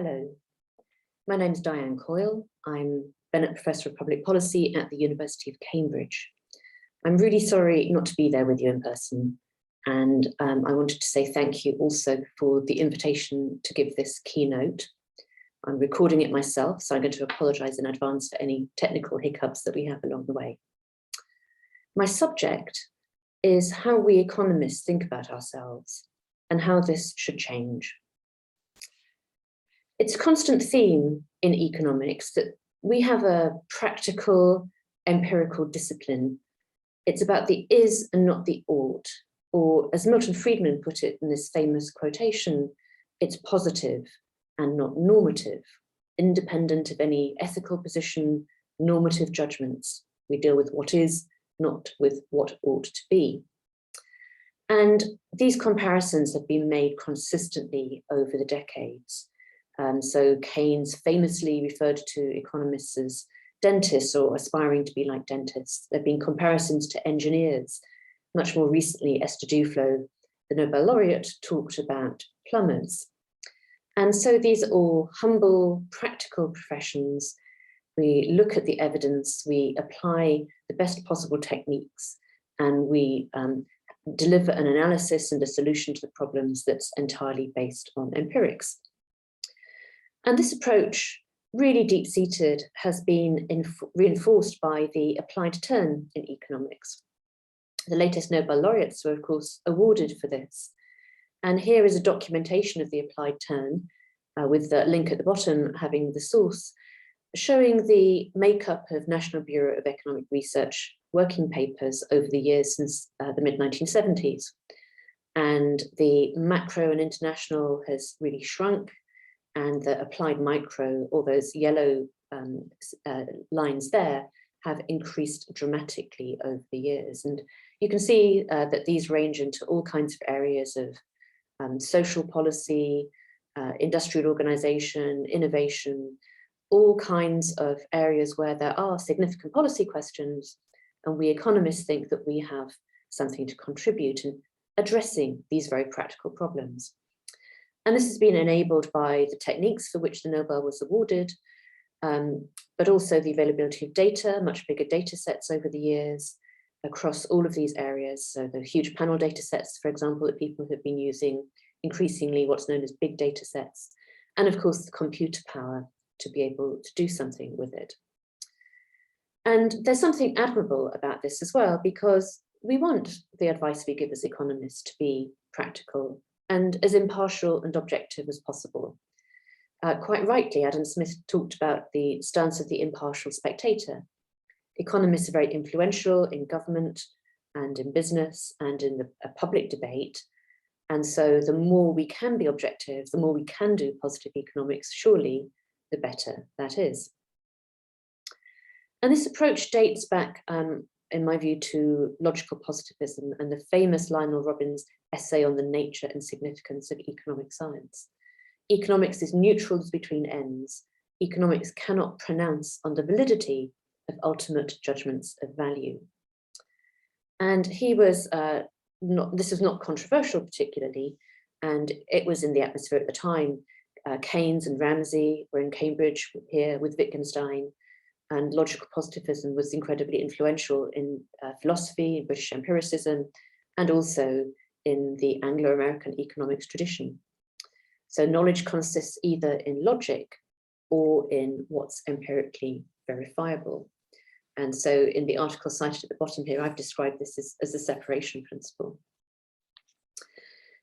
Hello, my name is Diane Coyle. I'm Bennett Professor of Public Policy at the University of Cambridge. I'm really sorry not to be there with you in person, and I wanted to say thank you also for the invitation to give this keynote. I'm recording it myself, so I'm going to apologise in advance for any technical hiccups that we have along the way. My subject is how we economists think about ourselves and how this should change. It's a constant theme in economics that we have a practical, empirical discipline. It's about the is and not the ought, or as Milton Friedman put it in this famous quotation, it's positive and not normative, independent of any ethical position, normative judgments. We deal with what is, not with what ought to be. And these comparisons have been made consistently over the decades. So Keynes famously referred to economists as dentists or aspiring to be like dentists. There have been comparisons to engineers. Much more recently, Esther Duflo, the Nobel laureate, talked about plumbers. And so these are all humble, practical professions. We look at the evidence, we apply the best possible techniques, and we deliver an analysis and a solution to the problems that's entirely based on empirics. And this approach, really deep-seated, has been reinforced by the applied turn in economics. The latest Nobel laureates were, of course, awarded for this. And here is a documentation of the applied turn, with the link at the bottom having the source, showing the makeup of National Bureau of Economic Research working papers over the years since the mid-1970s. And the macro and international has really shrunk, and the applied micro, or those yellow lines there, have increased dramatically over the years. And you can see that these range into all kinds of areas of social policy, industrial organization, innovation, all kinds of areas where there are significant policy questions, and we economists think that we have something to contribute in addressing these very practical problems. And this has been enabled by the techniques for which the Nobel was awarded, but also the availability of data, much bigger data sets over the years across all of these areas. So the huge panel data sets, for example, that people have been using, increasingly what's known as big data sets, and of course the computer power to be able to do something with it. And there's something admirable about this as well, because we want the advice we give as economists to be practical and as impartial and objective as possible. Quite rightly, Adam Smith talked about the stance of the impartial spectator. Economists are very influential in government and in business and in the public debate. And so the more we can be objective, the more we can do positive economics, surely the better that is. And this approach dates back, in my view, to logical positivism and the famous Lionel Robbins essay on the nature and significance of economic science. Economics is neutral between ends. Economics cannot pronounce on the validity of ultimate judgments of value. And he was, this is not controversial particularly, and it was in the atmosphere at the time. Keynes and Ramsey were in Cambridge here with Wittgenstein, and logical positivism was incredibly influential in philosophy, in British empiricism, and also in the Anglo-American economics tradition. So knowledge consists either in logic or in what's empirically verifiable. And so in the article cited at the bottom here, I've described this as a separation principle.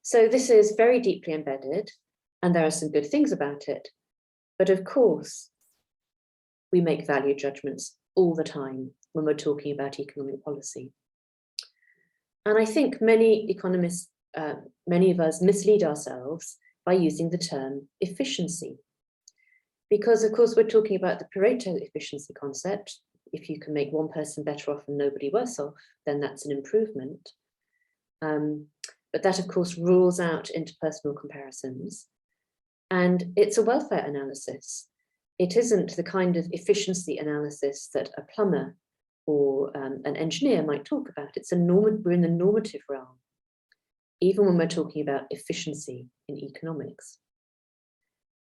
So this is very deeply embedded, and there are some good things about it. But of course, we make value judgments all the time when we're talking about economic policy. And I think many economists, many of us mislead ourselves by using the term efficiency. Because of course, we're talking about the Pareto efficiency concept. If you can make one person better off and nobody worse off, then that's an improvement. But that of course rules out interpersonal comparisons. And it's a welfare analysis. It isn't the kind of efficiency analysis that a plumber or an engineer might talk about. We're in the normative realm, even when we're talking about efficiency in economics.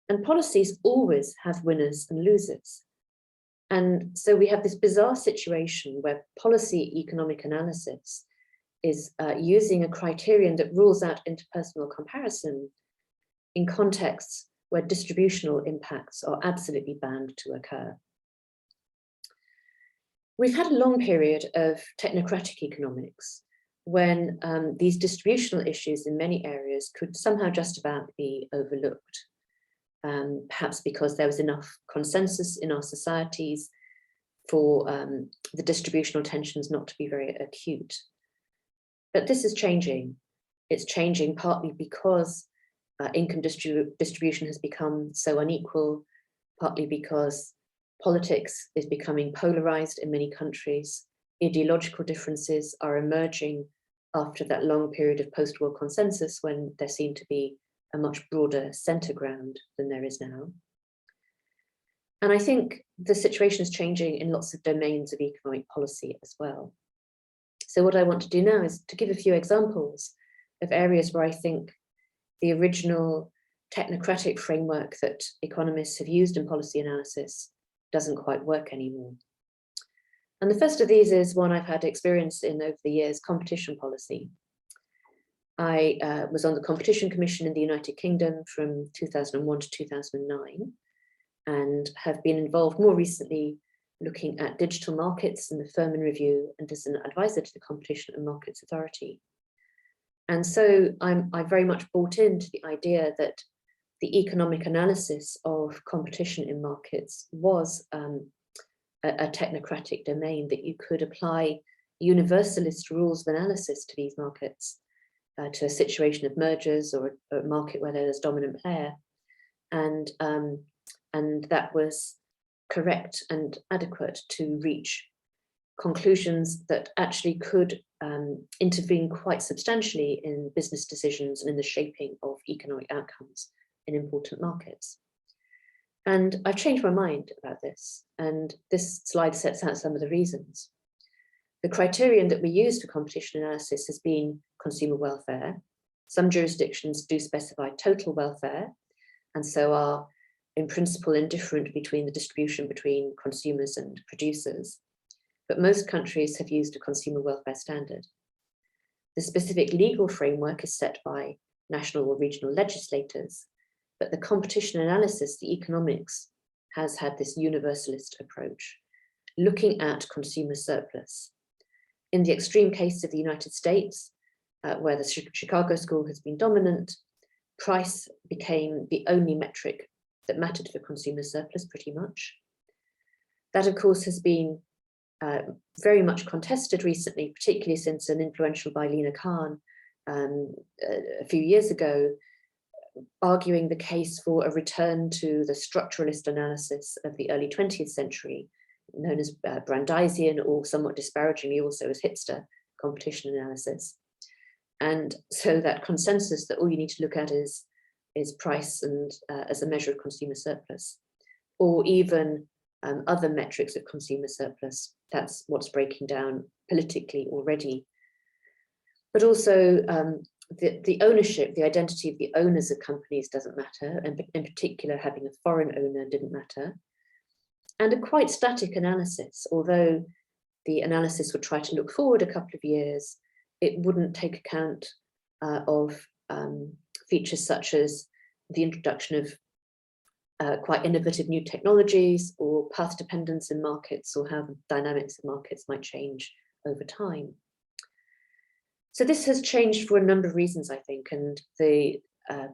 And policies always have winners and losers. And so we have this bizarre situation where policy economic analysis is using a criterion that rules out interpersonal comparison in contexts where distributional impacts are absolutely bound to occur. We've had a long period of technocratic economics when these distributional issues in many areas could somehow just about be overlooked, perhaps because there was enough consensus in our societies for the distributional tensions not to be very acute. But this is changing. It's changing partly because income distribution has become so unequal, partly because politics is becoming polarized in many countries. Ideological differences are emerging after that long period of post-war consensus when there seemed to be a much broader center ground than there is now. And I think the situation is changing in lots of domains of economic policy as well. So what I want to do now is to give a few examples of areas where I think the original technocratic framework that economists have used in policy analysis doesn't quite work anymore. And the first of these is one I've had experience in over the years, competition policy. I was on the Competition Commission in the United Kingdom from 2001 to 2009, and have been involved more recently looking at digital markets and the Furman Review, and as an advisor to the Competition and Markets Authority. And so I very much bought into the idea that the economic analysis of competition in markets was a technocratic domain, that you could apply universalist rules of analysis to these markets, to a situation of mergers or a market where there's a dominant player. And that was correct and adequate to reach conclusions that actually could intervene quite substantially in business decisions and in the shaping of economic outcomes in important markets. And I've changed my mind about this, and this slide sets out some of the reasons. The criterion that we use for competition analysis has been consumer welfare. Some jurisdictions do specify total welfare, and so are in principle indifferent between the distribution between consumers and producers. But most countries have used a consumer welfare standard. The specific legal framework is set by national or regional legislators, but the competition analysis, the economics, has had this universalist approach, looking at consumer surplus. In the extreme case of the United States, where the Chicago school has been dominant, price became the only metric that mattered for consumer surplus pretty much. That, of course, has been very much contested recently, particularly since an influential by Lina Khan a few years ago, arguing the case for a return to the structuralist analysis of the early 20th century, known as Brandeisian, or somewhat disparagingly also as hipster competition analysis. And so that consensus that all you need to look at is price and as a measure of consumer surplus, or even other metrics of consumer surplus. That's what's breaking down politically already. But also the ownership, the identity of the owners of companies doesn't matter, and in particular having a foreign owner didn't matter. And a quite static analysis, although the analysis would try to look forward a couple of years, it wouldn't take account of features such as the introduction of quite innovative new technologies, or path dependence in markets, or how the dynamics of markets might change over time. So this has changed for a number of reasons, I think, and the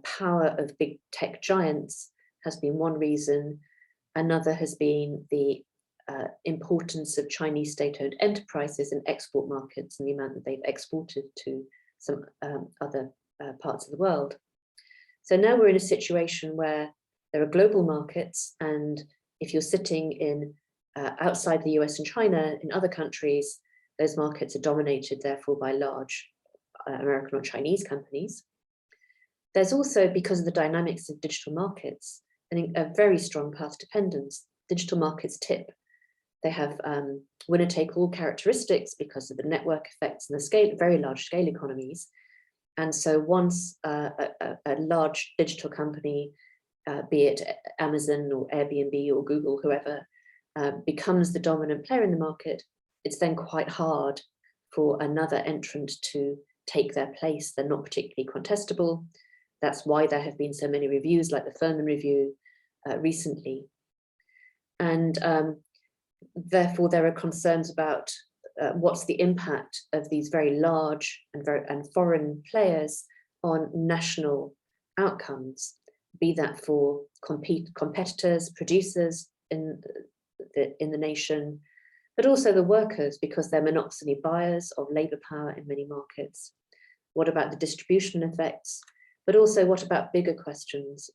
power of big tech giants has been one reason. Another has been the importance of Chinese state-owned enterprises in export markets and the amount that they've exported to some other parts of the world. So now we're in a situation where there are global markets, and if you're sitting in outside the US and China, in other countries, those markets are dominated therefore by large American or Chinese companies. There's also, because of the dynamics of digital markets, a very strong path dependence. Digital markets tip. They have winner-take-all characteristics because of the network effects and the scale, very large scale economies. And so once a large digital company be it Amazon or Airbnb or Google, whoever, becomes the dominant player in the market, it's then quite hard for another entrant to take their place. They're not particularly contestable. That's why there have been so many reviews like the Furman review recently. And therefore there are concerns about what's the impact of these very large and foreign players on national outcomes, be that for competitors, producers in the nation, but also the workers, because they're monopoly buyers of labour power in many markets. What about the distribution effects? But also what about bigger questions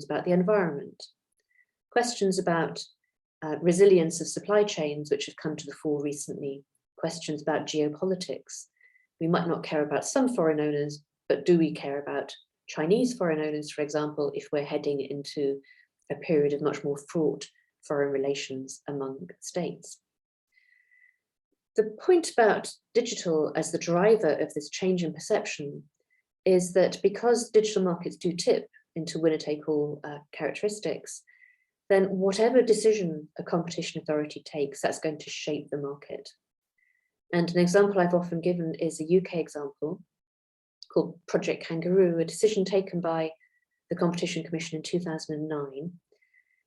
about the environment, questions about resilience of supply chains, which have come to the fore recently, questions about geopolitics. We might not care about some foreign owners, but do we care about Chinese foreign owners, for example, if we're heading into a period of much more fraught foreign relations among states? The point about digital as the driver of this change in perception is that because digital markets do tip into winner-take-all characteristics, then whatever decision a competition authority takes, that's going to shape the market. And an example I've often given is a UK example called Project Kangaroo, a decision taken by the Competition Commission in 2009,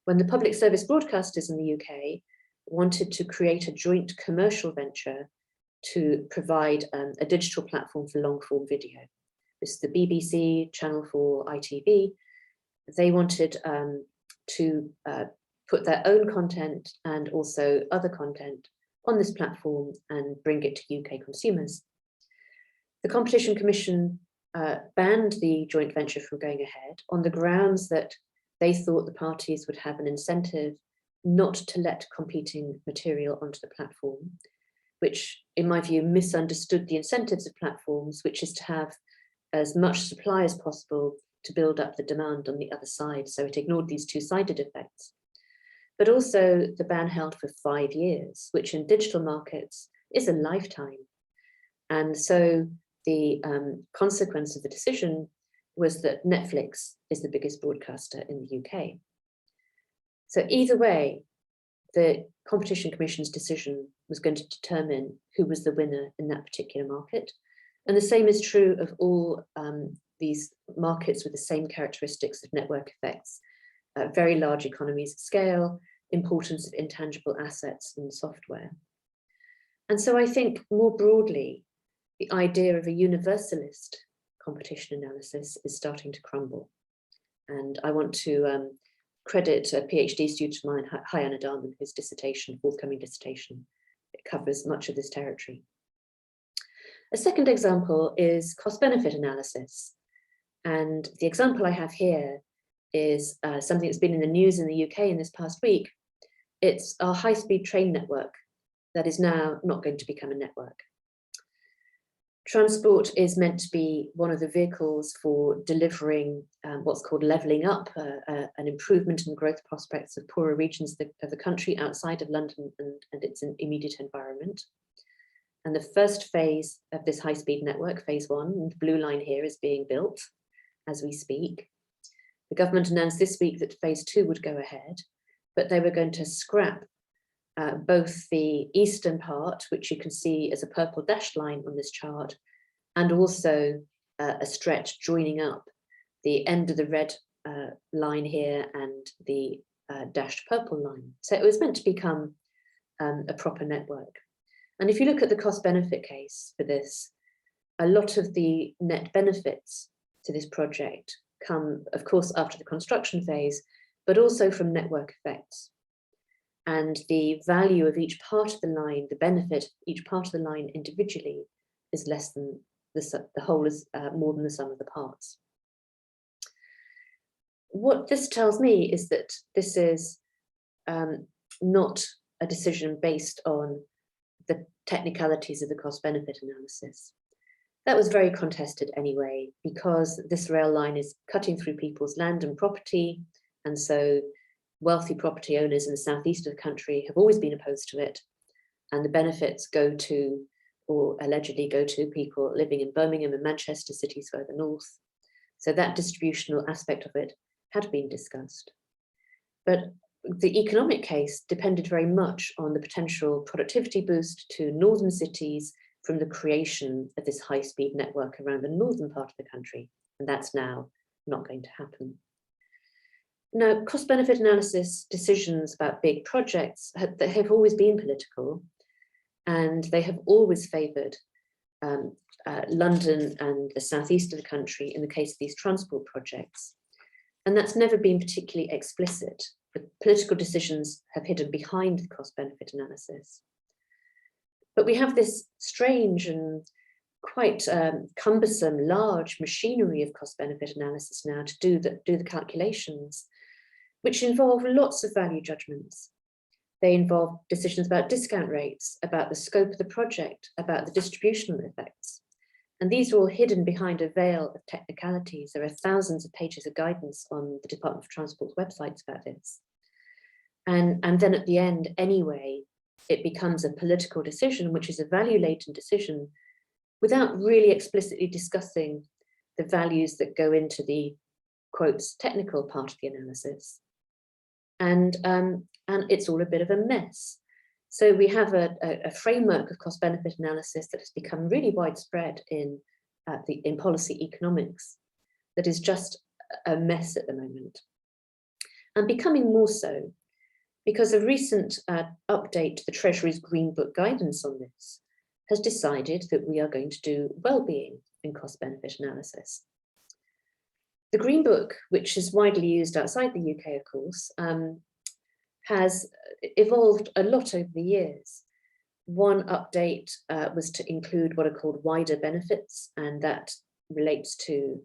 when the public service broadcasters in the UK wanted to create a joint commercial venture to provide a digital platform for long-form video. This is the BBC, Channel 4, ITV. They wanted to put their own content and also other content on this platform and bring it to UK consumers. The Competition Commission banned the joint venture from going ahead on the grounds that they thought the parties would have an incentive not to let competing material onto the platform, which in my view misunderstood the incentives of platforms, which is to have as much supply as possible to build up the demand on the other side. So it ignored these two-sided effects. But also the ban held for 5 years, which in digital markets is a lifetime. And so the consequence of the decision was that Netflix is the biggest broadcaster in the UK. So either way, the Competition Commission's decision was going to determine who was the winner in that particular market. And the same is true of all these markets with the same characteristics of network effects, very large economies of scale, importance of intangible assets and software. And so I think more broadly, the idea of a universalist competition analysis is starting to crumble. And I want to credit a PhD student of mine, Diane, whose forthcoming dissertation, it covers much of this territory. A second example is cost-benefit analysis. And the example I have here is something that's been in the news in the UK in this past week. It's our high-speed train network that is now not going to become a network. Transport is meant to be one of the vehicles for delivering what's called levelling up, an improvement in growth prospects of poorer regions of the country outside of London and its immediate environment. And the first phase of this high-speed network, phase 1, the blue line here, is being built as we speak. The government announced this week that phase 2 would go ahead, but they were going to scrap both the eastern part, which you can see as a purple dashed line on this chart, and also a stretch joining up the end of the red line here and the dashed purple line. So it was meant to become a proper network. And if you look at the cost-benefit case for this, a lot of the net benefits to this project come, of course, after the construction phase, but also from network effects. And the value of each part of the line, the benefit of each part of the line individually is less than the whole is more than the sum of the parts. What this tells me is that this is not a decision based on the technicalities of the cost-benefit analysis. That was very contested anyway, because this rail line is cutting through people's land and property, and so wealthy property owners in the southeast of the country have always been opposed to it, and the benefits go to, or allegedly go to, people living in Birmingham and Manchester, cities further north. So that distributional aspect of it had been discussed. But the economic case depended very much on the potential productivity boost to northern cities from the creation of this high-speed network around the northern part of the country, and that's now not going to happen. Now, cost-benefit analysis decisions about big projects have always been political, and they have always favoured London and the southeast of the country in the case of these transport projects. And that's never been particularly explicit. The political decisions have hidden behind the cost-benefit analysis. But we have this strange and quite cumbersome, large machinery of cost-benefit analysis now to do the calculations, which involve lots of value judgments. They involve decisions about discount rates, about the scope of the project, about the distributional effects. And these are all hidden behind a veil of technicalities. There are thousands of pages of guidance on the Department of Transport's websites about this. And then at the end, anyway, it becomes a political decision, which is a value-laden decision, without really explicitly discussing the values that go into the, quotes, technical part of the analysis. And it's all a bit of a mess. So we have a framework of cost-benefit analysis that has become really widespread in policy economics that is just a mess at the moment. And becoming more so because a recent update to the Treasury's Green Book guidance on this has decided that we are going to do well-being in cost-benefit analysis. The Green Book, which is widely used outside the UK, of course, has evolved a lot over the years. One update was to include what are called wider benefits, and that relates to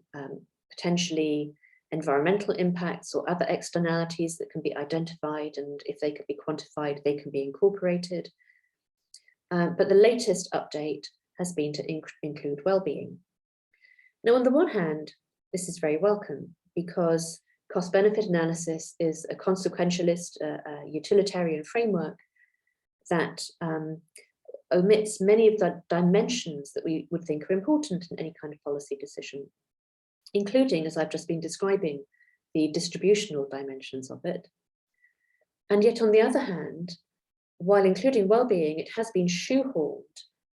potentially environmental impacts or other externalities that can be identified, and if they could be quantified, they can be incorporated. But the latest update has been to include well-being. Now, on the one hand, this is very welcome because cost-benefit analysis is a consequentialist, utilitarian framework that omits many of the dimensions that we would think are important in any kind of policy decision, including, as I've just been describing, the distributional dimensions of it. And yet, on the other hand, while including well-being, it has been shoehorned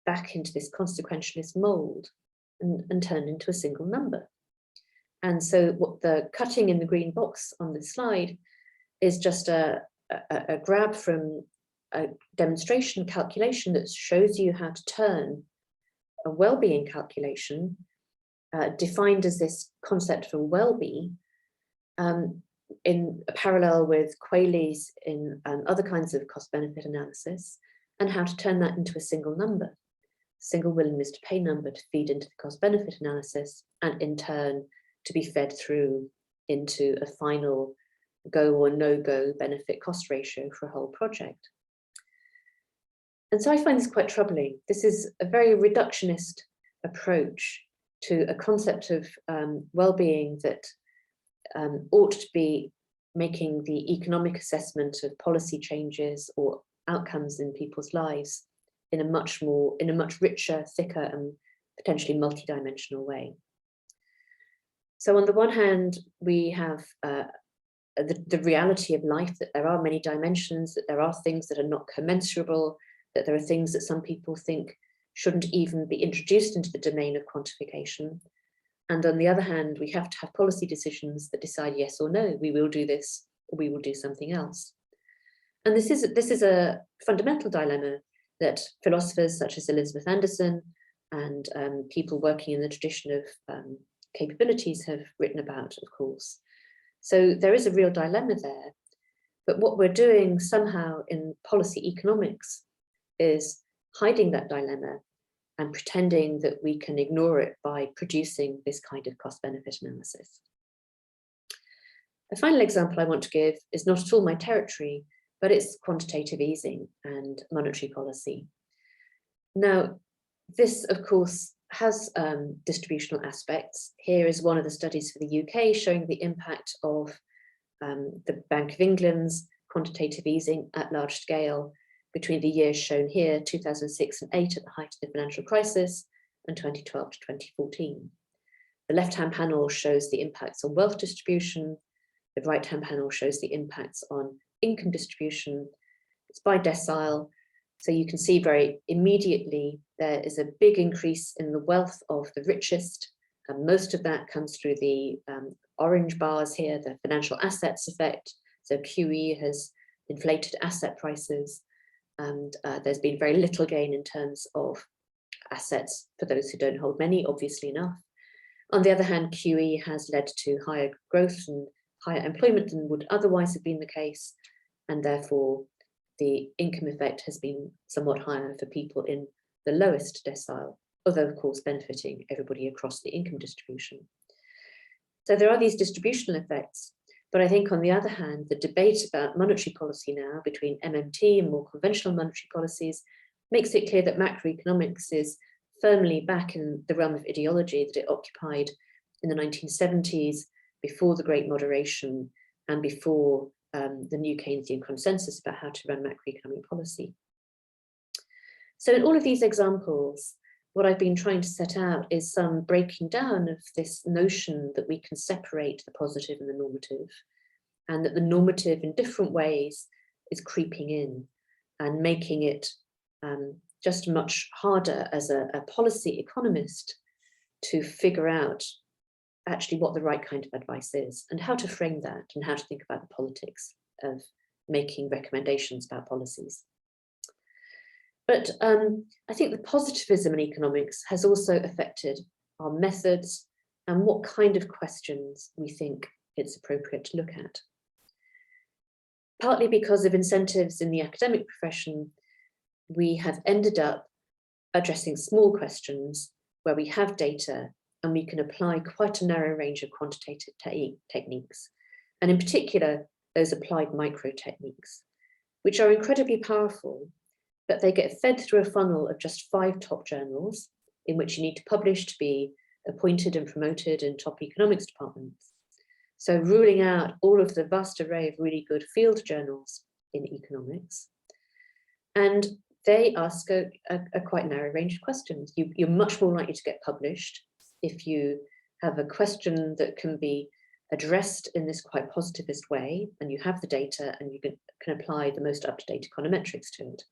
back into this consequentialist mold and turned into a single number. And so what the cutting in the green box on this slide is just a grab from a demonstration calculation that shows you how to turn a well-being calculation defined as this concept for well-be in parallel with Coyle's in other kinds of cost-benefit analysis, and how to turn that into a single number, single willingness to pay number to feed into the cost-benefit analysis, and in turn to be fed through into a final go or no-go benefit cost ratio for a whole project. And so I find this quite troubling. This is a very reductionist approach to a concept of well-being that ought to be making the economic assessment of policy changes or outcomes in people's lives in a much richer, thicker, and potentially multidimensional way. So on the one hand, we have the reality of life, that there are many dimensions, that there are things that are not commensurable, that there are things that some people think shouldn't even be introduced into the domain of quantification. And on the other hand, we have to have policy decisions that decide yes or no, we will do this, or we will do something else. And this is a fundamental dilemma that philosophers such as Elizabeth Anderson and people working in the tradition of capabilities have written about, of course. So there is a real dilemma there. But what we're doing somehow in policy economics is hiding that dilemma and pretending that we can ignore it by producing this kind of cost-benefit analysis. A final example I want to give is not at all my territory, but it's quantitative easing and monetary policy. Now, this, of course, has distributional aspects. Here is one of the studies for the UK showing the impact of the Bank of England's quantitative easing at large scale between the years shown here, 2006 and 2008 at the height of the financial crisis, and 2012 to 2014. The left-hand panel shows the impacts on wealth distribution, The right-hand panel shows the impacts on income distribution. It's by decile. So you can see very immediately there is a big increase in the wealth of the richest, and most of that comes through the orange bars here, the financial assets effect. So QE has inflated asset prices, and there's been very little gain in terms of assets for those who don't hold many, obviously enough. On the other hand, QE has led to higher growth and higher employment than would otherwise have been the case, and therefore the income effect has been somewhat higher for people in the lowest decile, although of course benefiting everybody across the income distribution. So there are these distributional effects, but I think on the other hand, the debate about monetary policy now between MMT and more conventional monetary policies makes it clear that macroeconomics is firmly back in the realm of ideology that it occupied in the 1970s, before the Great Moderation and before the new Keynesian consensus about how to run macroeconomic policy. So in all of these examples, what I've been trying to set out is some breaking down of this notion that we can separate the positive and the normative, and that the normative in different ways is creeping in and making it just much harder as a policy economist to figure out actually what the right kind of advice is and how to frame that and how to think about the politics of making recommendations about policies. But I think the positivism in economics has also affected our methods and what kind of questions we think it's appropriate to look at. Partly because of incentives in the academic profession, we have ended up addressing small questions where we have data and we can apply quite a narrow range of quantitative techniques, and in particular, those applied micro techniques, which are incredibly powerful, but they get fed through a funnel of just 5 top journals in which you need to publish to be appointed and promoted in top economics departments. So ruling out all of the vast array of really good field journals in economics. And they ask a quite narrow range of questions. You're much more likely to get published if you have a question that can be addressed in this quite positivist way, and you have the data and you can apply the most up-to-date econometrics to it.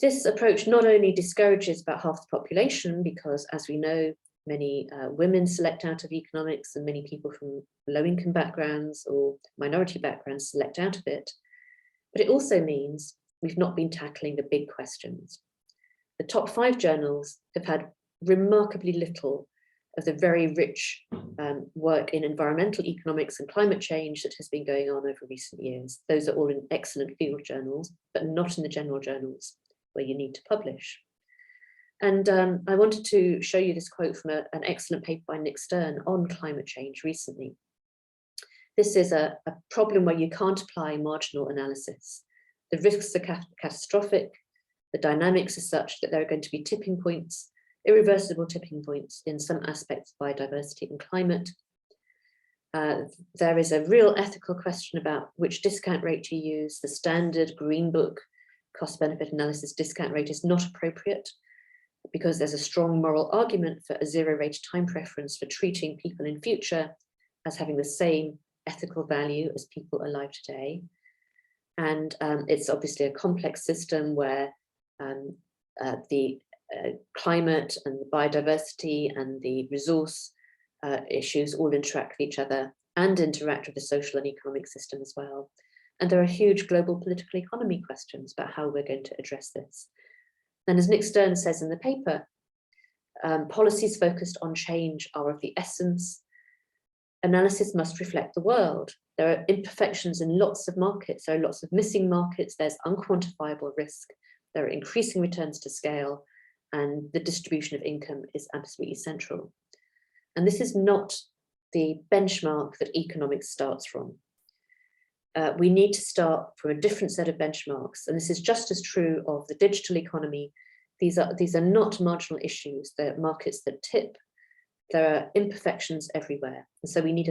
This approach not only discourages about half the population, because as we know, many women select out of economics and many people from low-income backgrounds or minority backgrounds select out of it, but it also means we've not been tackling the big questions. The top 5 journals have had remarkably little of the very rich work in environmental economics and climate change that has been going on over recent years. Those are all in excellent field journals, but not in the general journals where you need to publish. And I wanted to show you this quote from an excellent paper by Nick Stern on climate change recently. This is a problem where you can't apply marginal analysis. The risks are catastrophic. The dynamics are such that there are going to be tipping points, irreversible tipping points in some aspects of biodiversity and climate. There is a real ethical question about which discount rate you use. The standard Green Book cost-benefit analysis discount rate is not appropriate because there's a strong moral argument for a zero-rate time preference for treating people in future as having the same ethical value as people alive today. And it's obviously a complex system where the climate and the biodiversity and the resource issues all interact with each other and interact with the social and economic system as well. And there are huge global political economy questions about how we're going to address this. And as Nick Stern says in the paper, policies focused on change are of the essence. Analysis must reflect the world. There are imperfections in lots of markets. There are lots of missing markets. There's unquantifiable risk. There are increasing returns to scale, and the distribution of income is absolutely central. And this is not the benchmark that economics starts from. We need to start from a different set of benchmarks, and this is just as true of the digital economy. These are not marginal issues. They're markets that tip. There are imperfections everywhere, and so we need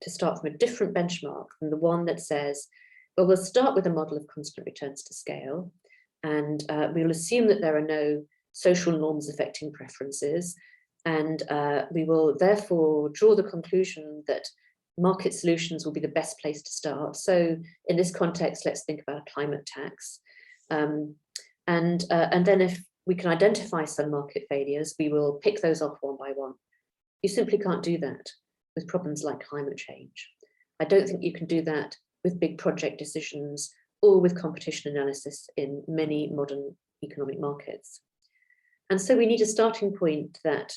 to start from a different benchmark than the one that says, well, we'll start with a model of constant returns to scale, and we'll assume that there are no social norms affecting preferences, and we will therefore draw the conclusion that market solutions will be the best place to start. So in this context, let's think about a climate tax. And then if we can identify some market failures, we will pick those off one by one. You simply can't do that with problems like climate change. I don't think you can do that with big project decisions or with competition analysis in many modern economic markets. And so we need a starting point that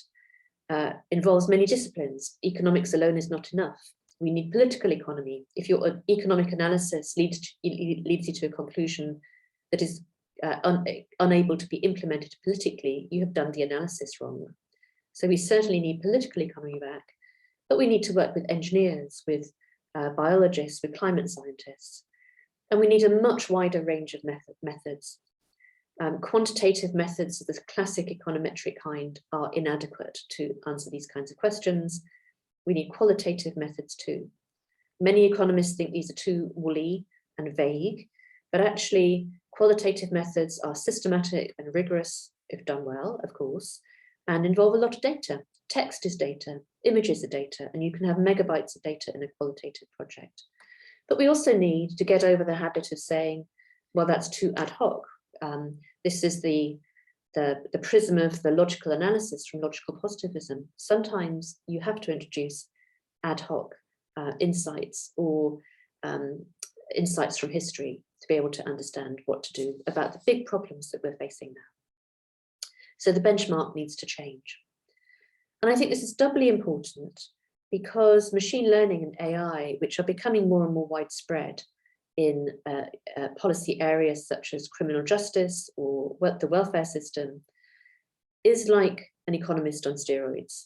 involves many disciplines. Economics alone is not enough. We need political economy. If your economic analysis leads you to a conclusion that is unable to be implemented politically, you have done the analysis wrong. So we certainly need political economy back, but we need to work with engineers, with biologists, with climate scientists. And we need a much wider range of methods. Quantitative methods of the classic econometric kind are inadequate to answer these kinds of questions. We need qualitative methods too. Many economists think these are too woolly and vague, but actually qualitative methods are systematic and rigorous, if done well, of course, and involve a lot of data. Text is data, images are data, and you can have megabytes of data in a qualitative project. But we also need to get over the habit of saying, well, that's too ad hoc. This is the prism of the logical analysis from logical positivism. Sometimes you have to introduce ad hoc insights or insights from history to be able to understand what to do about the big problems that we're facing now. So the benchmark needs to change. And I think this is doubly important because machine learning and AI, which are becoming more and more widespread in policy areas such as criminal justice or the welfare system, is like an economist on steroids.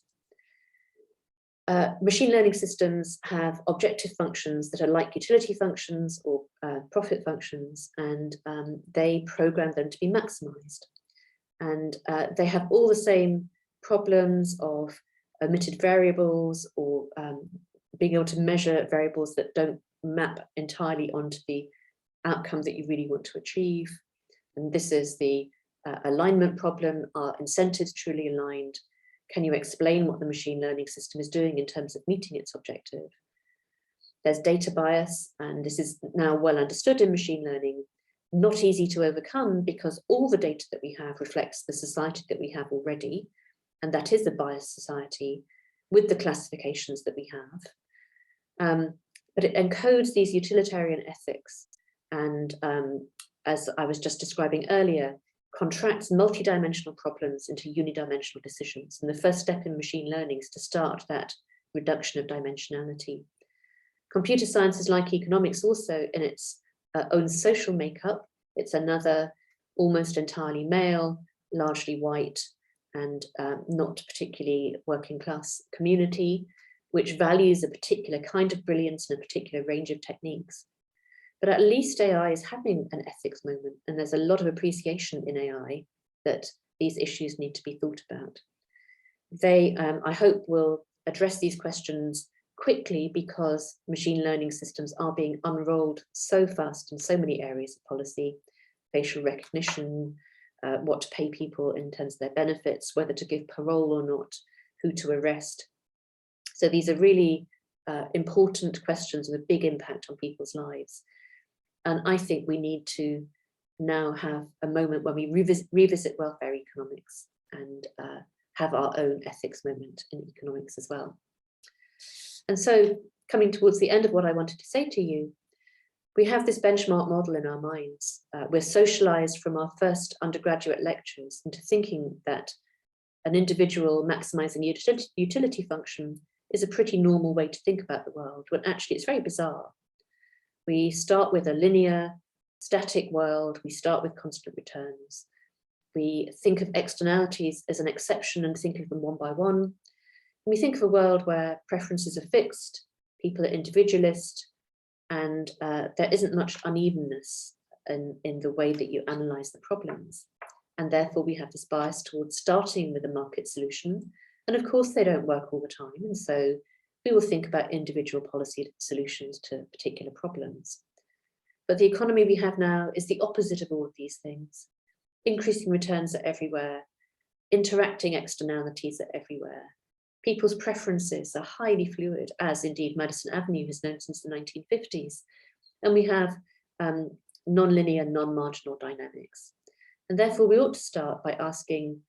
Machine learning systems have objective functions that are like utility functions or profit functions, and they program them to be maximized. And they have all the same problems of omitted variables or being able to measure variables that don't map entirely onto the outcome that you really want to achieve. And this is the alignment problem. Are incentives truly aligned? Can you explain what the machine learning system is doing in terms of meeting its objective? There's data bias, and this is now well understood in machine learning, not easy to overcome because all the data that we have reflects the society that we have already, and that is a biased society with the classifications that we have. But it encodes these utilitarian ethics and, as I was just describing earlier, contracts multidimensional problems into unidimensional decisions. And the first step in machine learning is to start that reduction of dimensionality. Computer science is like economics also in its own social makeup. It's another almost entirely male, largely white, and not particularly working class community, which values a particular kind of brilliance and a particular range of techniques. But at least AI is having an ethics moment, and there's a lot of appreciation in AI that these issues need to be thought about. They, I hope, will address these questions quickly because machine learning systems are being unrolled so fast in so many areas of policy: facial recognition, what to pay people in terms of their benefits, whether to give parole or not, who to arrest. So these are really important questions with a big impact on people's lives. And I think we need to now have a moment when we revisit welfare economics and have our own ethics moment in economics as well. And so coming towards the end of what I wanted to say to you, we have this benchmark model in our minds. We're socialized from our first undergraduate lectures into thinking that an individual maximizing utility function is a pretty normal way to think about the world, when actually it's very bizarre. We start with a linear, static world. We start with constant returns. We think of externalities as an exception and think of them one by one. We think of a world where preferences are fixed, people are individualist, and there isn't much unevenness in the way that you analyze the problems. And therefore we have this bias towards starting with a market solution. And of course they don't work all the time. And so we will think about individual policy solutions to particular problems. But the economy we have now is the opposite of all of these things. Increasing returns are everywhere. Interacting externalities are everywhere. People's preferences are highly fluid, as indeed Madison Avenue has known since the 1950s. And we have non-linear, non-marginal dynamics. And therefore, we ought to start by asking,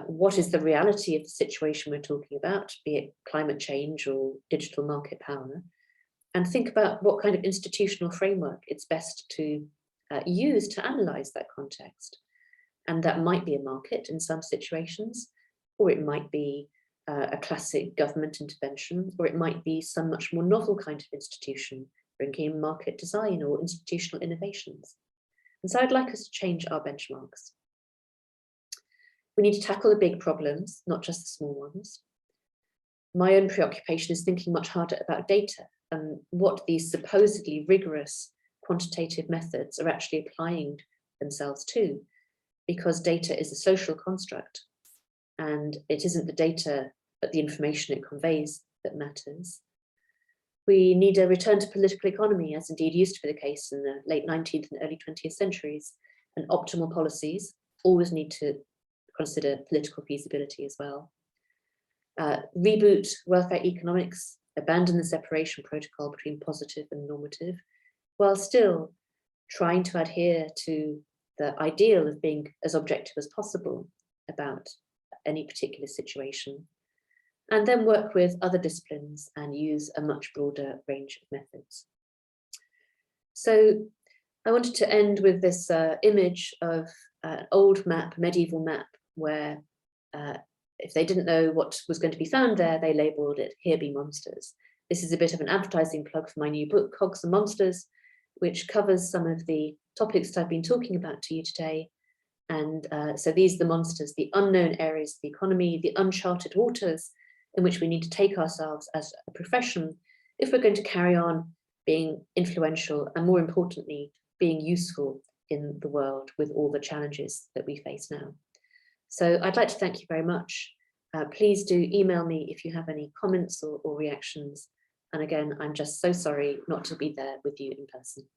what is the reality of the situation we're talking about, be it climate change or digital market power, and think about what kind of institutional framework it's best to use to analyze that context. And that might be a market in some situations, or it might be a classic government intervention, or it might be some much more novel kind of institution, bringing in market design or institutional innovations. And so I'd like us to change our benchmarks. We need to tackle the big problems, not just the small ones. My own preoccupation is thinking much harder about data and what these supposedly rigorous quantitative methods are actually applying themselves to, because data is a social construct, and it isn't the data, but the information it conveys that matters. We need a return to political economy, as indeed used to be the case in the late 19th and early 20th centuries, and optimal policies always need to consider political feasibility as well. Reboot welfare economics, abandon the separation protocol between positive and normative, while still trying to adhere to the ideal of being as objective as possible about any particular situation, and then work with other disciplines and use a much broader range of methods. So I wanted to end with this image of an old map, medieval map, where if they didn't know what was going to be found there, they labelled it, "Here be monsters." This is a bit of an advertising plug for my new book, Cogs and Monsters, which covers some of the topics that I've been talking about to you today. And so these are the monsters, the unknown areas of the economy, the uncharted waters in which we need to take ourselves as a profession if we're going to carry on being influential and, more importantly, being useful in the world with all the challenges that we face now. So I'd like to thank you very much. Please do email me if you have any comments or reactions. And again, I'm just so sorry not to be there with you in person.